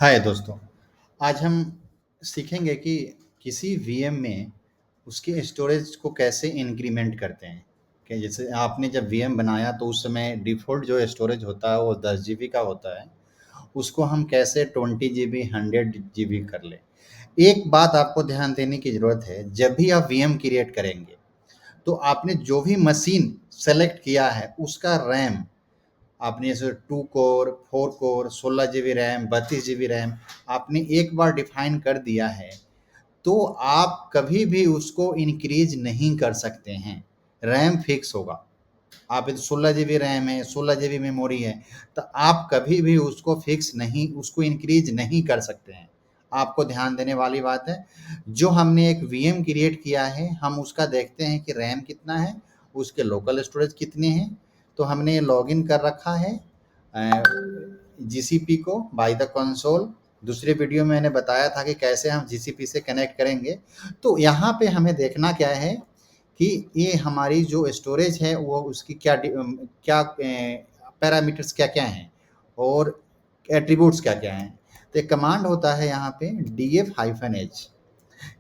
हाय दोस्तों, आज हम सीखेंगे कि किसी वीएम में उसके स्टोरेज को कैसे इंक्रीमेंट करते हैं। कि जैसे आपने जब वीएम बनाया तो उस समय डिफ़ॉल्ट जो स्टोरेज होता है वो 10 जीबी का होता है। उसको हम कैसे 20 जीबी, 100 जीबी कर लें। एक बात आपको ध्यान देने की ज़रूरत है, जब भी आप वीएम क्रिएट करेंगे, तो आपने जो भी मशीन सेलेक्ट किया है उसका रैम आपने जैसे 2 core, 4 core, 16 GB RAM, 32 GB RAM आपने एक बार डिफाइन कर दिया है, तो आप कभी भी उसको इंक्रीज नहीं कर सकते हैं। रैम फिक्स होगा। आप 16 जीबी रैम है, 16 जीबी मेमोरी है, तो आप कभी भी उसको फिक्स नहीं, उसको इंक्रीज नहीं कर सकते हैं। आपको ध्यान देने वाली बात है। जो हमने एक वीएम क्रिएट किया है, हम उसका देखते हैं कि रैम कितना है, उसके लोकल स्टोरेज कितने हैं। तो हमने लॉगिन कर रखा है जीसीपी को बाय द कंसोल। दूसरे वीडियो में मैंने बताया था कि कैसे हम जीसीपी से कनेक्ट करेंगे। तो यहाँ पे हमें देखना क्या है कि ये हमारी जो स्टोरेज है वो उसकी क्या पैरामीटर्स क्या-क्या हैं और एट्रीब्यूट्स क्या-क्या हैं। तो एक कमांड होता है यहाँ पे df-h।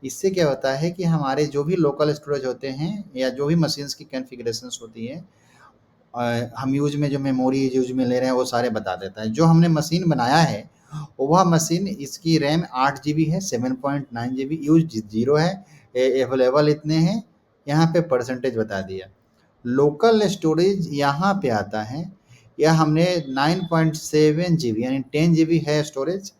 इससे क्या होता है कि हमारे जो भी लोकल स्टोरेज होते हैं या जो भी मशीन्स की कॉन्फ़िगरेशंस होती है, हम यूज़ में जो मेमोरी यूज़ में ले रहे हैं वो सारे बता देता है। जो हमने मशीन बनाया है वह मशीन, इसकी रैम 8 जीबी है, 7.9 जीबी यूज़ 0 है, अवेलेबल इतने हैं। यहाँ पे परसेंटेज बता दिया। लोकल स्टोरेज यहाँ पे आता है। यह हमने 9.7 जीबी यानी 10 जीबी है स्टोरेज,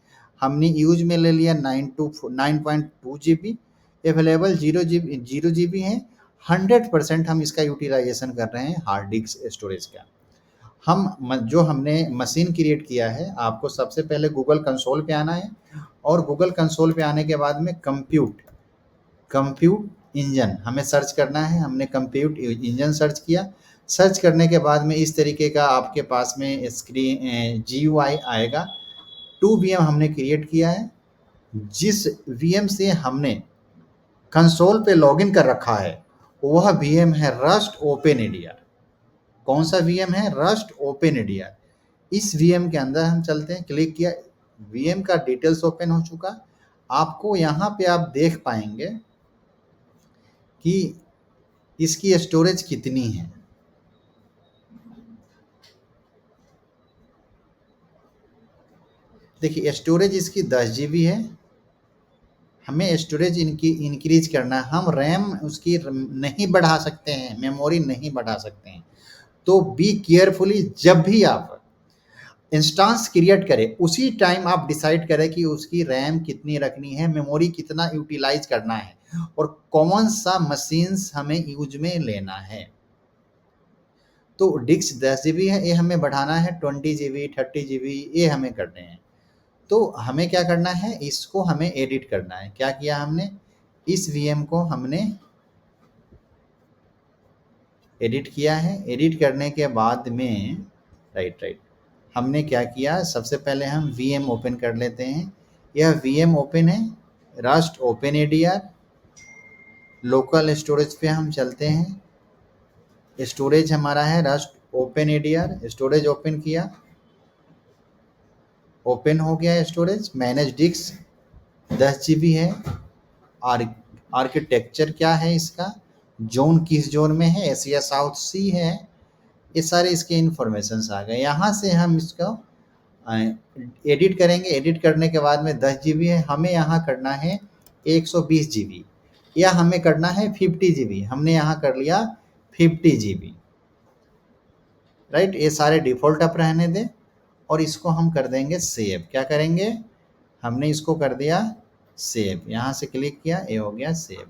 हमने यूज़ में ले लिया 9.2 जीबी। अवेलेबल 0 जीबी है। 100% हम इसका यूटिलाइजेशन कर रहे हैं हार्ड डिस्क स्टोरेज का। जो हमने मशीन क्रिएट किया है, आपको सबसे पहले गूगल कंसोल पे आना है और गूगल कंसोल पे आने के बाद में कंप्यूट कंप्यूट इंजन हमें सर्च करना है। हमने कंप्यूट इंजन सर्च किया। सर्च करने के बाद में इस तरीके का आपके पास में स्क्रीन जीयूआई आएगा। 2 वीएम हमने क्रिएट किया है। जिस वीएम से हमने कंसोल पे लॉगिन कर रखा है वह वीएम है रस्ट ओपन एडीआर। कौन सा वीएम है? Rust open ADR. इस वीएम के अंदर हम चलते हैं, क्लिक किया, वीएम का डिटेल्स ओपन हो चुका। आपको यहाँ पे आप देख पाएंगे कि इसकी स्टोरेज कितनी है। देखिए स्टोरेज इसकी 10 जीबी है। हमें स्टोरेज इनकी इंक्रीज करना है। हम रैम उसकी नहीं बढ़ा सकते हैं, मेमोरी नहीं बढ़ा सकते हैं। तो बी केयरफुली, जब भी आप इंस्टेंस क्रिएट करें उसी टाइम आप डिसाइड करें कि उसकी रैम कितनी रखनी है, मेमोरी कितना यूटिलाइज करना है और कौन सा मशीन्स हमें यूज में लेना है। तो डिस्क 10 जीबी है, ये हमें बढ़ाना है 20 जीबी, 30 जीबी, ये हमें करने हैं। तो हमें क्या करना है, इसको हमें एडिट करना है। क्या किया हमने, इस वीएम को हमने एडिट किया है। एडिट करने के बाद में राइट हमने क्या किया, सबसे पहले हम वीएम ओपन कर लेते हैं। यह वीएम ओपन है, rust open ADR. Local storage पे हम चलते हैं। स्टोरेज हमारा है rust open ADR. Storage open किया, ओपन हो गया स्टोरेज। मैनेज डिस्क 10 जीबी है। आर आर्किटेक्चर क्या है इसका, जोन किस जोन में है, एशिया साउथ सी है, ये सारे इसके इन्फॉर्मेशंस आ गए। यहाँ से हम इसको एडिट करेंगे। एडिट करने के बाद में 10 जीबी है, हमें यहाँ करना है 120 जीबी या हमें करना है 50 जीबी। हमने यहाँ कर लिया 50 जीबी। राइट, ये सारे डिफ़ॉल्ट आप रहने दें और इसको हम कर देंगे सेव। क्या करेंगे, हमने इसको कर दिया सेव। यहाँ से क्लिक किया, ये हो गया सेव।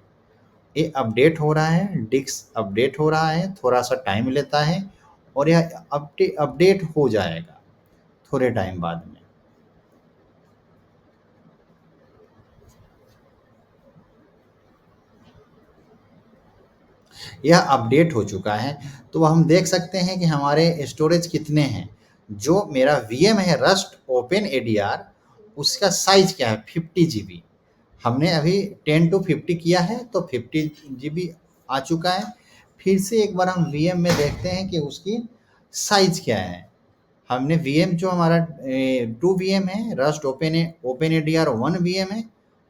ये अपडेट हो रहा है, डिस्क अपडेट हो रहा है, थोड़ा सा टाइम लेता है और यह अपडेट हो जाएगा थोड़े टाइम बाद में। यह अपडेट हो चुका है। तो हम देख सकते हैं कि हमारे स्टोरेज कितने हैं। जो मेरा वीएम है रस्ट ओपन एडीआर, उसका साइज क्या है, 50 जीबी। हमने अभी 10 to 50 किया है तो 50 जीबी आ चुका है। फिर से एक बार हम वीएम में देखते हैं कि उसकी साइज क्या है। हमने वीएम जो हमारा 2 वीएम है, रस्ट ओपन एडीआर 1 वीएम है,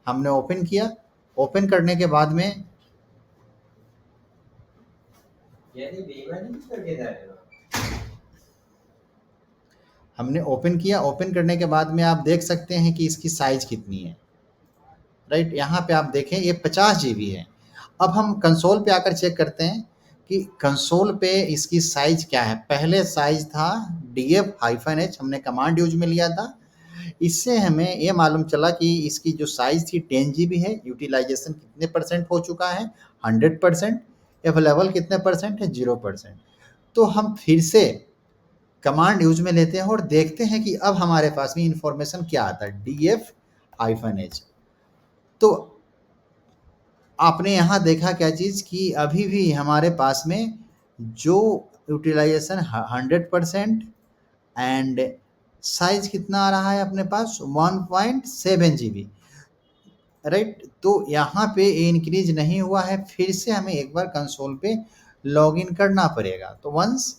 हमने ओपन किया। ओपन करने के बाद में हमने ओपन किया। ओपन करने के बाद में आप देख सकते हैं कि इसकी साइज कितनी है, राइट। यहाँ पे आप देखें ये 50 GB है। अब हम कंसोल पे आकर चेक करते हैं कि कंसोल पे इसकी साइज क्या है। पहले साइज था df-h, हमने कमांड यूज में लिया था। इससे हमें ये मालूम चला कि इसकी जो साइज थी 10 GB है। यूटिलाइजेशन कितने परसेंट हो चुका है? 100%। अवेलेबल कितने परसेंट है? 0%। तो हम फिर से कमांड यूज में लेते हैं और देखते हैं कि अब हमारे पास में इंफॉर्मेशन क्या आता है, df-h। तो आपने यहाँ देखा क्या चीज़ कि अभी भी हमारे पास में जो यूटिलाइजेशन 100% एंड साइज कितना आ रहा है अपने पास 1.7 GB, राइट। तो यहाँ पे इंक्रीज नहीं हुआ है। फिर से हमें एक बार कंसोल पे लॉगिन करना पड़ेगा। तो वंस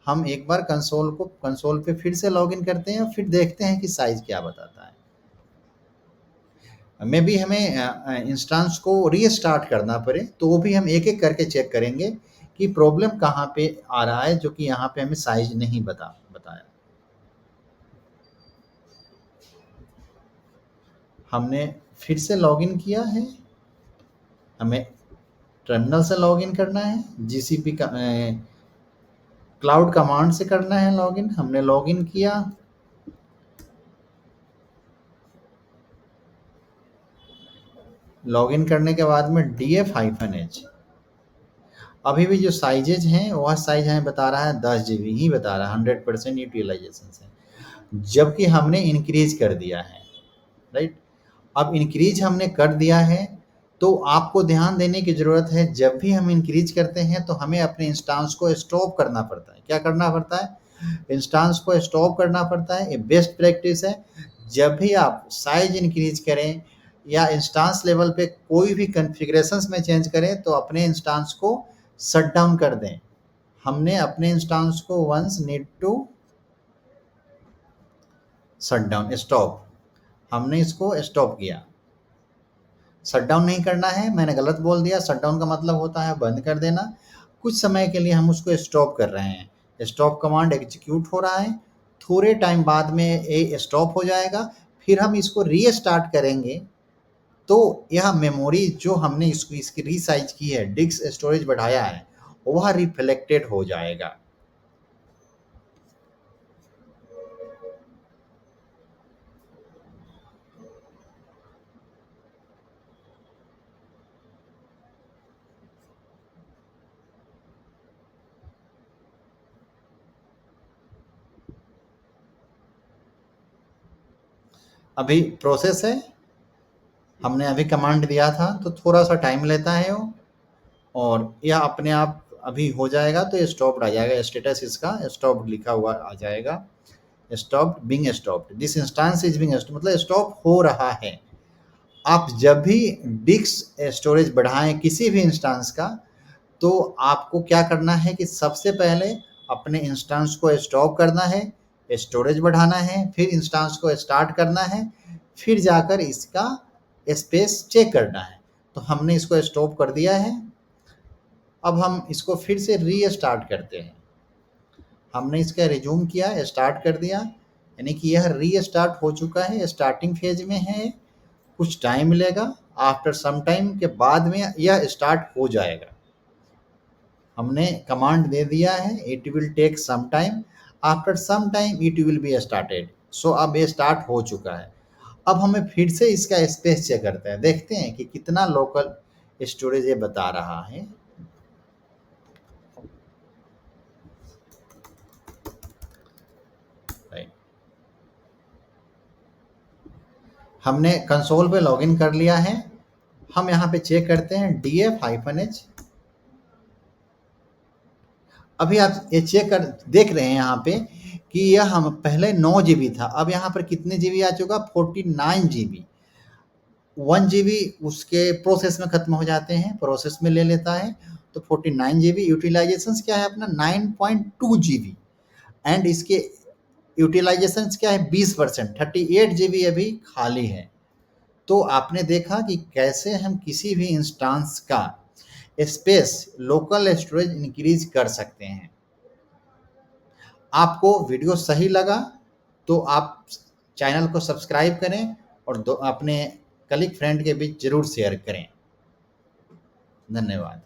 हम एक बार कंसोल पे फिर से लॉगिन करते हैं और फिर देखते हैं कि साइज क्या बताता है। मे भी हमें इंस्टेंस को रीस्टार्ट करना पड़े, तो वो भी हम एक एक करके चेक करेंगे कि प्रॉब्लम कहाँ पे आ रहा है, जो कि यहाँ पे हमें साइज नहीं बताया। हमने फिर से लॉगिन किया है, हमें टर्मिनल से लॉगिन करना है, जीसीपी का क्लाउड कमांड से करना है लॉगिन। हमने लॉगिन किया। लॉगिन करने के बाद में df-h अभी भी जो साइजेज हैं वह साइज हमें बता रहा है 10 GB ही बता रहा है 100% यूटिलाइजेशन से, जबकि हमने इंक्रीज कर दिया है, राइट। अब इंक्रीज हमने कर दिया है तो आपको ध्यान देने की ज़रूरत है, जब भी हम इंक्रीज करते हैं तो हमें अपने इंस्टांस को स्टॉप करना पड़ता है। क्या करना पड़ता है? इंस्टांस को स्टॉप करना पड़ता है। ये बेस्ट प्रैक्टिस है। जब भी आप साइज इंक्रीज करें या इंस्टांस लेवल पे कोई भी कॉन्फ़िगरेशंस में चेंज करें तो अपने इंस्टांस को शट डाउन कर दें। हमने अपने इंस्टांस को once need to shut down, stop. हमने इसको स्टॉप किया। शट डाउन नहीं करना है, मैंने गलत बोल दिया। शट डाउन का मतलब होता है बंद कर देना। कुछ समय के लिए हम उसको स्टॉप कर रहे हैं। स्टॉप कमांड एग्जीक्यूट हो रहा है, थोड़े टाइम बाद में ये स्टॉप हो जाएगा। फिर हम इसको रीस्टार्ट करेंगे तो यह मेमोरी जो हमने इसकी रीसाइज की है, डिस्क स्टोरेज बढ़ाया है, वह रिफ्लेक्टेड हो जाएगा। अभी प्रोसेस है, हमने अभी कमांड दिया था तो थोड़ा सा टाइम लेता है वो, और यह अपने आप अभी हो जाएगा तो ये स्टॉप्ड आ जाएगा। स्टेटस इसका स्टॉप्ड लिखा हुआ आ जाएगा। Stopped being stopped, this instance is being stopped, मतलब स्टॉप हो रहा है। आप जब भी डिस्क स्टोरेज बढ़ाएं किसी भी इंस्टेंस का, तो आपको क्या करना है कि सबसे पहले अपने इंस्टेंस को स्टॉप करना है, स्टोरेज बढ़ाना है, फिर इंस्टेंस को स्टार्ट करना है, फिर जाकर इसका स्पेस चेक करना है। तो हमने इसको स्टॉप कर दिया है। अब हम इसको फिर से रीस्टार्ट करते हैं। हमने इसका रिज्यूम किया, स्टार्ट कर दिया, यानी कि यह रीस्टार्ट हो चुका है, स्टार्टिंग फेज में है। कुछ टाइम लेगा, आफ्टर सम टाइम के बाद में यह स्टार्ट हो जाएगा। हमने कमांड दे दिया है, it will take some time, after some time it will be started. So अब ये स्टार्ट हो चुका है। अब हमें फिर से इसका स्पेस चेक करते हैं, देखते हैं कि कितना लोकल स्टोरेज ये बता रहा है। राइट, हमने कंसोल पे लॉगिन कर लिया है। हम यहाँ पे चेक करते हैं df-h। अभी आप ये चेक कर देख रहे हैं यहाँ पे कि यह हम पहले 9 GB था, अब यहाँ पर कितने GB आ चुका? 49 GB। 1 GB उसके प्रोसेस में खत्म हो जाते हैं, प्रोसेस में ले लेता है। तो 49 GB यूटिलाइजेशन क्या है अपना 9.2 GB। एंड इसके यूटिलाइजेशन क्या है 20%, 38 GB अभी खाली है। तो आपने देखा कि कैसे हम किसी भी इंस्टांस का स्पेस लोकल स्टोरेज इंक्रीज कर सकते हैं। आपको वीडियो सही लगा तो आप चैनल को सब्सक्राइब करें और अपने कलीग फ्रेंड के बीच जरूर शेयर करें। धन्यवाद।